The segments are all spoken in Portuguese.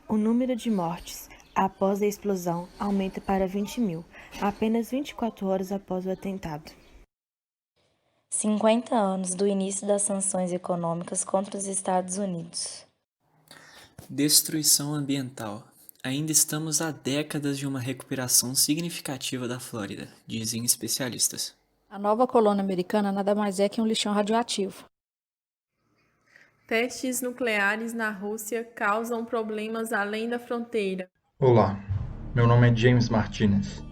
O número de mortes após a explosão aumenta para 20.000, apenas 24 horas após o atentado. 50 anos do início das sanções econômicas contra os Estados Unidos. Destruição ambiental. Ainda estamos há décadas de uma recuperação significativa da Flórida, dizem especialistas. A nova colônia americana nada mais é que um lixão radioativo. Testes nucleares na Rússia causam problemas além da fronteira. Olá, meu nome é James Martinez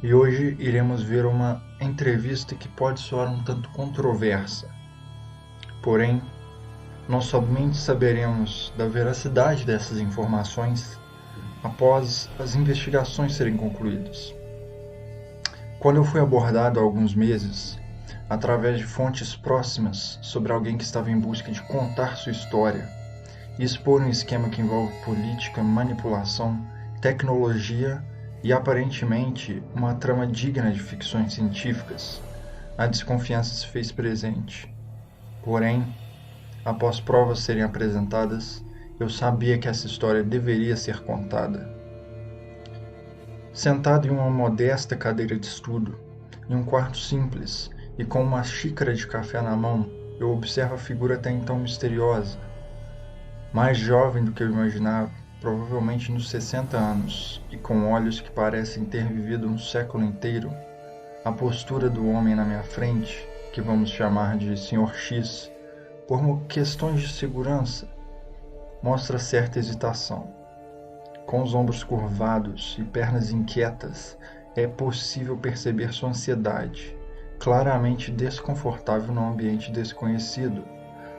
e hoje iremos ver uma entrevista que pode soar um tanto controversa. Porém, nós somente saberemos da veracidade dessas informações após as investigações serem concluídas. Quando eu fui abordado há alguns meses, através de fontes próximas sobre alguém que estava em busca de contar sua história e expor um esquema que envolve política, manipulação, tecnologia e aparentemente uma trama digna de ficções científicas, a desconfiança se fez presente. Porém, após provas serem apresentadas, eu sabia que essa história deveria ser contada. Sentado em uma modesta cadeira de estudo, em um quarto simples e com uma xícara de café na mão, eu observo a figura até então misteriosa. Mais jovem do que eu imaginava, provavelmente nos 60 anos, e com olhos que parecem ter vivido um século inteiro, a postura do homem na minha frente, que vamos chamar de Sr. X, por questões de segurança, mostra certa hesitação. Com os ombros curvados e pernas inquietas, é possível perceber sua ansiedade, claramente desconfortável num ambiente desconhecido,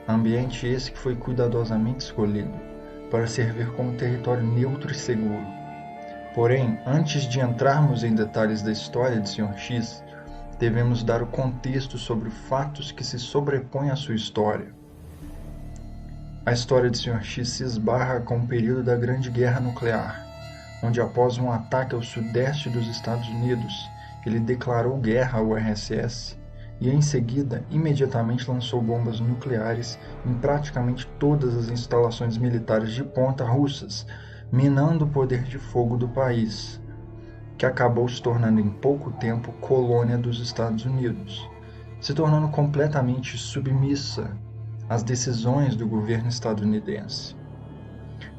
ambiente esse que foi cuidadosamente escolhido para servir como território neutro e seguro. Porém, antes de entrarmos em detalhes da história de Sr. X, devemos dar o contexto sobre fatos que se sobrepõem à sua história. A história de Sr. X se esbarra com o período da Grande Guerra Nuclear, onde após um ataque ao sudeste dos Estados Unidos, ele declarou guerra ao URSS e em seguida imediatamente lançou bombas nucleares em praticamente todas as instalações militares de ponta russas, minando o poder de fogo do país, que acabou se tornando em pouco tempo colônia dos Estados Unidos, se tornando completamente submissa às decisões do governo estadunidense.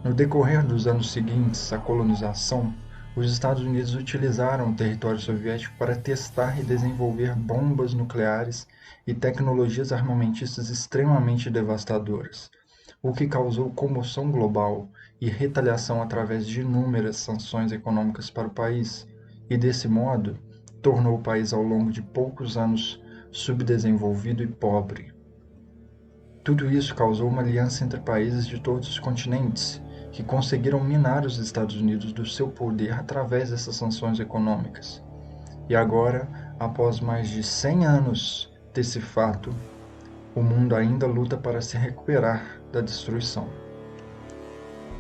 No decorrer dos anos seguintes à colonização, os Estados Unidos utilizaram o território soviético para testar e desenvolver bombas nucleares e tecnologias armamentistas extremamente devastadoras, o que causou comoção global e retaliação através de inúmeras sanções econômicas para o país, e desse modo tornou o país ao longo de poucos anos subdesenvolvido e pobre. Tudo isso causou uma aliança entre países de todos os continentes, que conseguiram minar os Estados Unidos do seu poder através dessas sanções econômicas. E agora, após mais de 100 anos desse fato, o mundo ainda luta para se recuperar da destruição.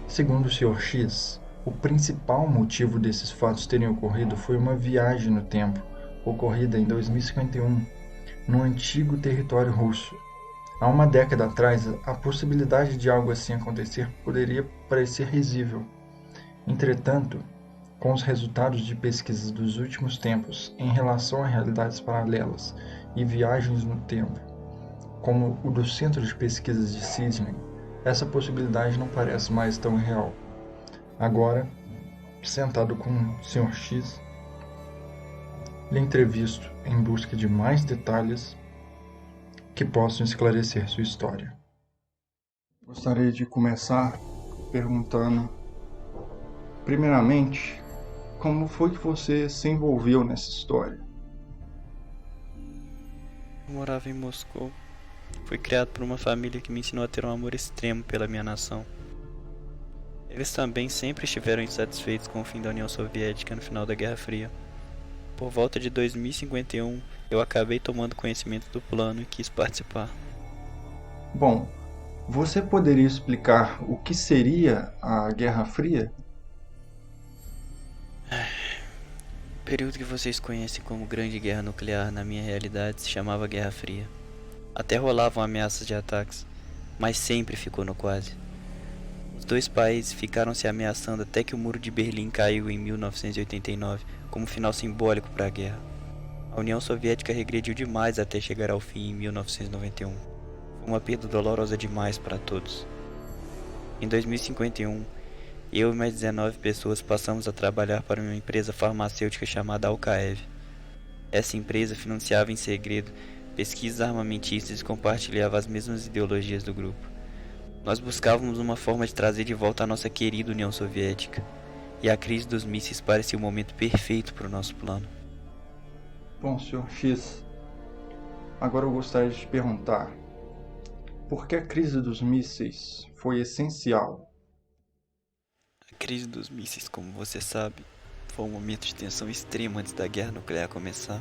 Segundo o Sr. X, o principal motivo desses fatos terem ocorrido foi uma viagem no tempo, ocorrida em 2051, no antigo território russo. Há uma década atrás, a possibilidade de algo assim acontecer poderia parecer risível. Entretanto, com os resultados de pesquisas dos últimos tempos em relação a realidades paralelas e viagens no tempo, como o do Centro de Pesquisas de Sydney, essa possibilidade não parece mais tão real. Agora, sentado com o Sr. X, lhe entrevisto em busca de mais detalhes que possam esclarecer sua história. Gostaria de começar perguntando, primeiramente, como foi que você se envolveu nessa história? Eu morava em Moscou. Fui criado por uma família que me ensinou a ter um amor extremo pela minha nação. Eles também sempre estiveram insatisfeitos com o fim da União Soviética no final da Guerra Fria. Por volta de 2051, eu acabei tomando conhecimento do plano e quis participar. Bom, você poderia explicar o que seria a Guerra Fria? O período que vocês conhecem como Grande Guerra Nuclear na minha realidade se chamava Guerra Fria. Até rolavam ameaças de ataques, mas sempre ficou no quase. Os dois países ficaram se ameaçando até que o Muro de Berlim caiu em 1989, como final simbólico para a guerra. A União Soviética regrediu demais até chegar ao fim em 1991. Foi uma perda dolorosa demais para todos. Em 2051, eu e mais 19 pessoas passamos a trabalhar para uma empresa farmacêutica chamada Alcaev. Essa empresa financiava em segredo pesquisas armamentistas e compartilhava as mesmas ideologias do grupo. Nós buscávamos uma forma de trazer de volta a nossa querida União Soviética, e a crise dos mísseis parecia o momento perfeito para o nosso plano. Bom, Sr. X, agora eu gostaria de te perguntar, por que a crise dos mísseis foi essencial? A crise dos mísseis, como você sabe, foi um momento de tensão extrema antes da guerra nuclear começar.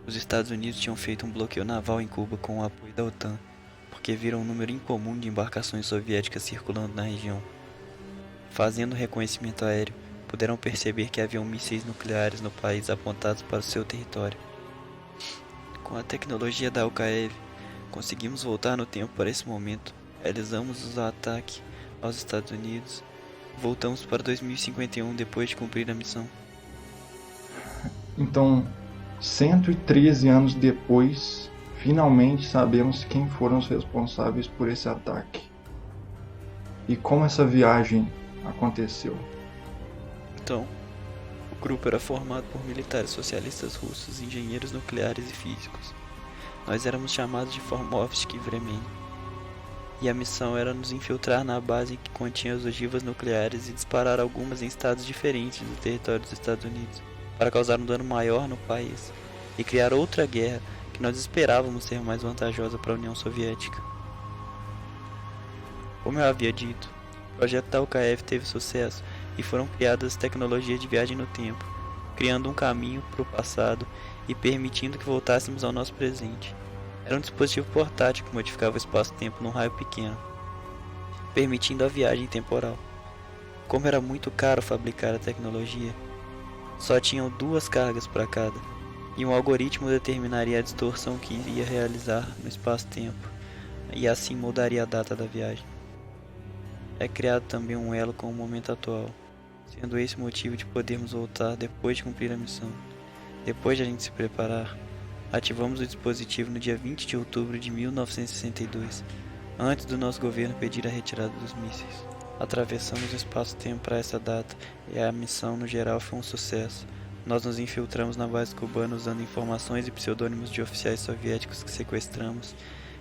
Os Estados Unidos tinham feito um bloqueio naval em Cuba com o apoio da OTAN, porque viram um número incomum de embarcações soviéticas circulando na região. Fazendo reconhecimento aéreo, puderam perceber que haviam mísseis nucleares no país apontados para o seu território. Com a tecnologia da Alcaev, conseguimos voltar no tempo para esse momento, realizamos o ataque aos Estados Unidos e voltamos para 2051 depois de cumprir a missão. Então, 113 anos depois, finalmente sabemos quem foram os responsáveis por esse ataque. E como essa viagem aconteceu. Então, o grupo era formado por militares socialistas russos, engenheiros nucleares e físicos. Nós éramos chamados de Formovsky Vremeni. E a missão era nos infiltrar na base que continha as ogivas nucleares e disparar algumas em estados diferentes do território dos Estados Unidos, para causar um dano maior no país e criar outra guerra que nós esperávamos ser mais vantajosa para a União Soviética. Como eu havia dito, o projeto da Alcaev teve sucesso e foram criadas tecnologias de viagem no tempo, criando um caminho para o passado e permitindo que voltássemos ao nosso presente. Era um dispositivo portátil que modificava o espaço-tempo num raio pequeno, permitindo a viagem temporal. Como era muito caro fabricar a tecnologia, só tinham 2 cargas para cada, e um algoritmo determinaria a distorção que iria realizar no espaço-tempo, e assim mudaria a data da viagem. É criado também um elo com o momento atual, sendo esse o motivo de podermos voltar depois de cumprir a missão. Depois de a gente se preparar, ativamos o dispositivo no dia 20 de outubro de 1962, antes do nosso governo pedir a retirada dos mísseis. Atravessamos o espaço-tempo para essa data e a missão no geral foi um sucesso. Nós nos infiltramos na base cubana usando informações e pseudônimos de oficiais soviéticos que sequestramos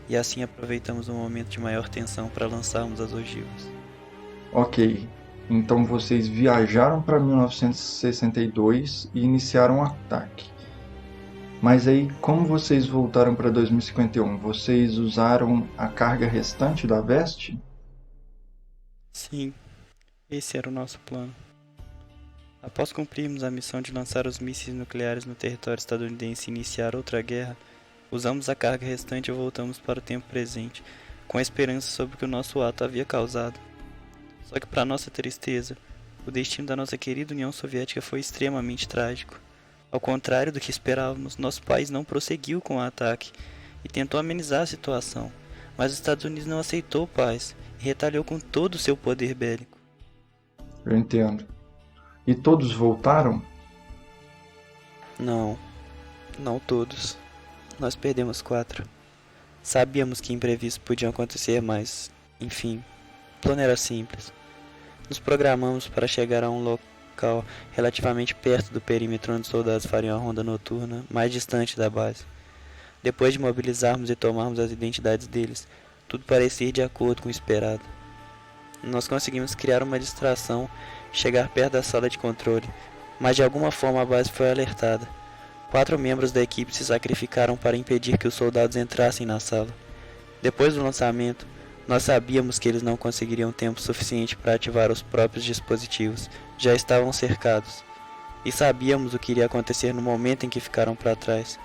e assim aproveitamos um momento de maior tensão para lançarmos as ogivas. Ok, então vocês viajaram para 1962 e iniciaram o ataque. Mas aí, como vocês voltaram para 2051? Vocês usaram a carga restante da Veste? Sim, esse era o nosso plano. Após cumprirmos a missão de lançar os mísseis nucleares no território estadunidense e iniciar outra guerra, usamos a carga restante e voltamos para o tempo presente, com a esperança sobre o que o nosso ato havia causado. Só que, para nossa tristeza, o destino da nossa querida União Soviética foi extremamente trágico. Ao contrário do que esperávamos, nosso país não prosseguiu com o ataque e tentou amenizar a situação, mas os Estados Unidos não aceitou paz e retaliou com todo o seu poder bélico. Eu entendo. E todos voltaram? Não todos. Nós perdemos 4. Sabíamos que imprevistos podiam acontecer, mas, enfim, o plano era simples. Nos programamos para chegar a um local relativamente perto do perímetro onde os soldados fariam a ronda noturna, mais distante da base. Depois de mobilizarmos e tomarmos as identidades deles, tudo parecia ir de acordo com o esperado. Nós conseguimos criar uma distração, chegar perto da sala de controle, mas de alguma forma a base foi alertada. 4 membros da equipe se sacrificaram para impedir que os soldados entrassem na sala. Depois do lançamento, nós sabíamos que eles não conseguiriam tempo suficiente para ativar os próprios dispositivos, já estavam cercados. E sabíamos o que iria acontecer no momento em que ficaram para trás.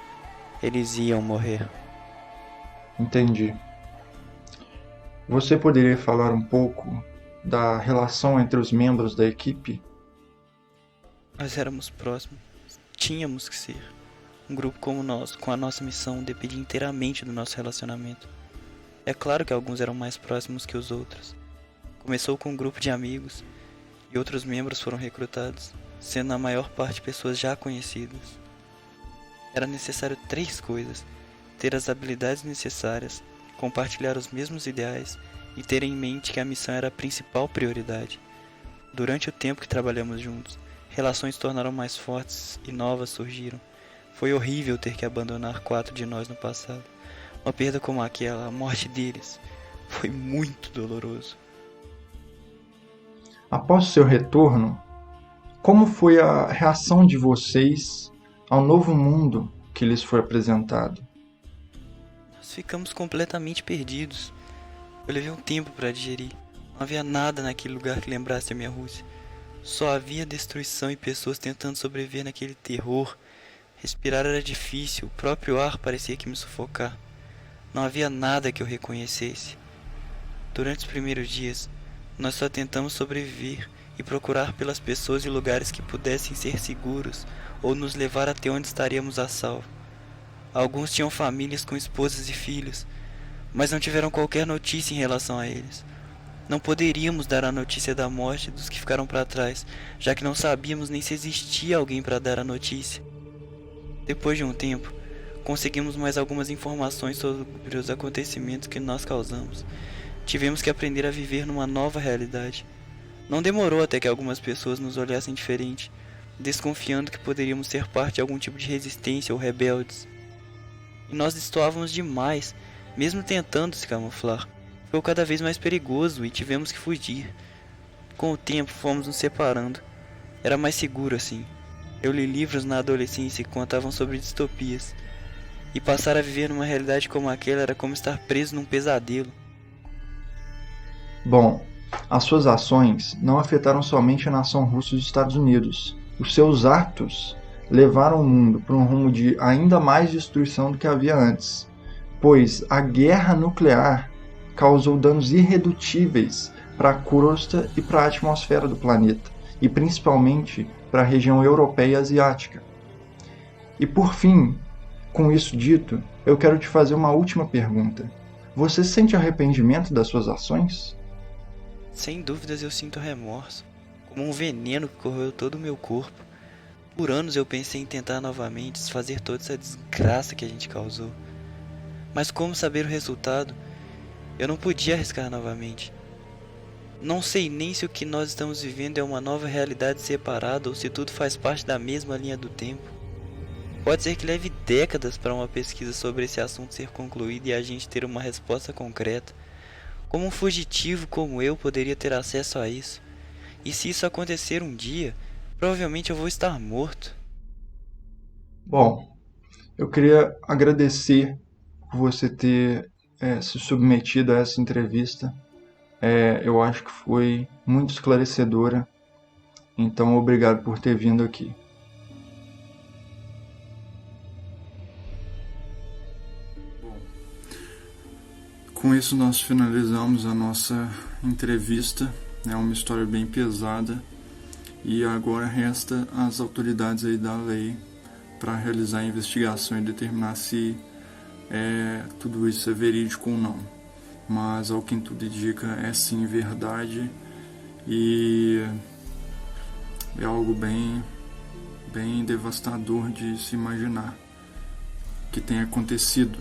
Eles iam morrer. Entendi. Você poderia falar um pouco da relação entre os membros da equipe? Nós éramos próximos. Tínhamos que ser. Um grupo como nós, com a nossa missão, dependia inteiramente do nosso relacionamento. É claro que alguns eram mais próximos que os outros. Começou com um grupo de amigos e outros membros foram recrutados, sendo na maior parte pessoas já conhecidas. Era necessário 3 coisas: ter as habilidades necessárias, compartilhar os mesmos ideais e ter em mente que a missão era a principal prioridade. Durante o tempo que trabalhamos juntos, relações se tornaram mais fortes e novas surgiram. Foi horrível ter que abandonar 4 de nós no passado. Uma perda como aquela, a morte deles, foi muito doloroso. Após seu retorno, como foi a reação de vocês ao novo mundo que lhes foi apresentado? Nós ficamos completamente perdidos. Eu levei um tempo para digerir. Não havia nada naquele lugar que lembrasse a minha Rússia. Só havia destruição e pessoas tentando sobreviver naquele terror. Respirar era difícil, o próprio ar parecia que me sufocar. Não havia nada que eu reconhecesse. Durante os primeiros dias, nós só tentamos sobreviver e procurar pelas pessoas e lugares que pudessem ser seguros ou nos levar até onde estaríamos a salvo. Alguns tinham famílias com esposas e filhos, mas não tiveram qualquer notícia em relação a eles. Não poderíamos dar a notícia da morte dos que ficaram para trás, já que não sabíamos nem se existia alguém para dar a notícia. Depois de um tempo, conseguimos mais algumas informações sobre os acontecimentos que nós causamos. Tivemos que aprender a viver numa nova realidade. Não demorou até que algumas pessoas nos olhassem diferente, desconfiando que poderíamos ser parte de algum tipo de resistência ou rebeldes. E nós destoávamos demais, mesmo tentando se camuflar. Ficou cada vez mais perigoso e tivemos que fugir. Com o tempo fomos nos separando. Era mais seguro assim. Eu li livros na adolescência que contavam sobre distopias. E passar a viver numa realidade como aquela era como estar preso num pesadelo. Bom, as suas ações não afetaram somente a nação russa e os Estados Unidos. Os seus atos levaram o mundo para um rumo de ainda mais destruição do que havia antes, pois a guerra nuclear causou danos irredutíveis para a crosta e para a atmosfera do planeta, e principalmente para a região europeia e asiática. E por fim, com isso dito, eu quero te fazer uma última pergunta. Você sente arrependimento das suas ações? Sem dúvidas eu sinto remorso, como um veneno que corroeu todo o meu corpo. Por anos eu pensei em tentar novamente desfazer toda essa desgraça que a gente causou. Mas como saber o resultado? Eu não podia arriscar novamente. Não sei nem se o que nós estamos vivendo é uma nova realidade separada ou se tudo faz parte da mesma linha do tempo. Pode ser que leve décadas para uma pesquisa sobre esse assunto ser concluída e a gente ter uma resposta concreta. Como um fugitivo como eu poderia ter acesso a isso? E se isso acontecer um dia, provavelmente eu vou estar morto. Bom, eu queria agradecer por você ter se submetido a essa entrevista. Eu acho que foi muito esclarecedora. Então, obrigado por ter vindo aqui. Com isso, nós finalizamos a nossa entrevista. É uma história bem pesada. E agora resta às autoridades aí da lei para realizar a investigação e determinar se tudo isso é verídico ou não. Mas ao que tudo indica é sim verdade e é algo bem devastador de se imaginar que tenha acontecido.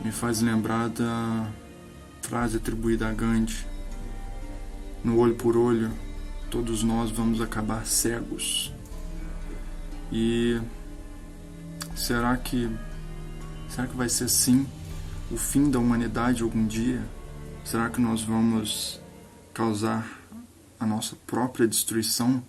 Me faz lembrar da frase atribuída a Gandhi: no olho por olho, todos nós vamos acabar cegos. E será que vai ser assim o fim da humanidade algum dia? Será que nós vamos causar a nossa própria destruição?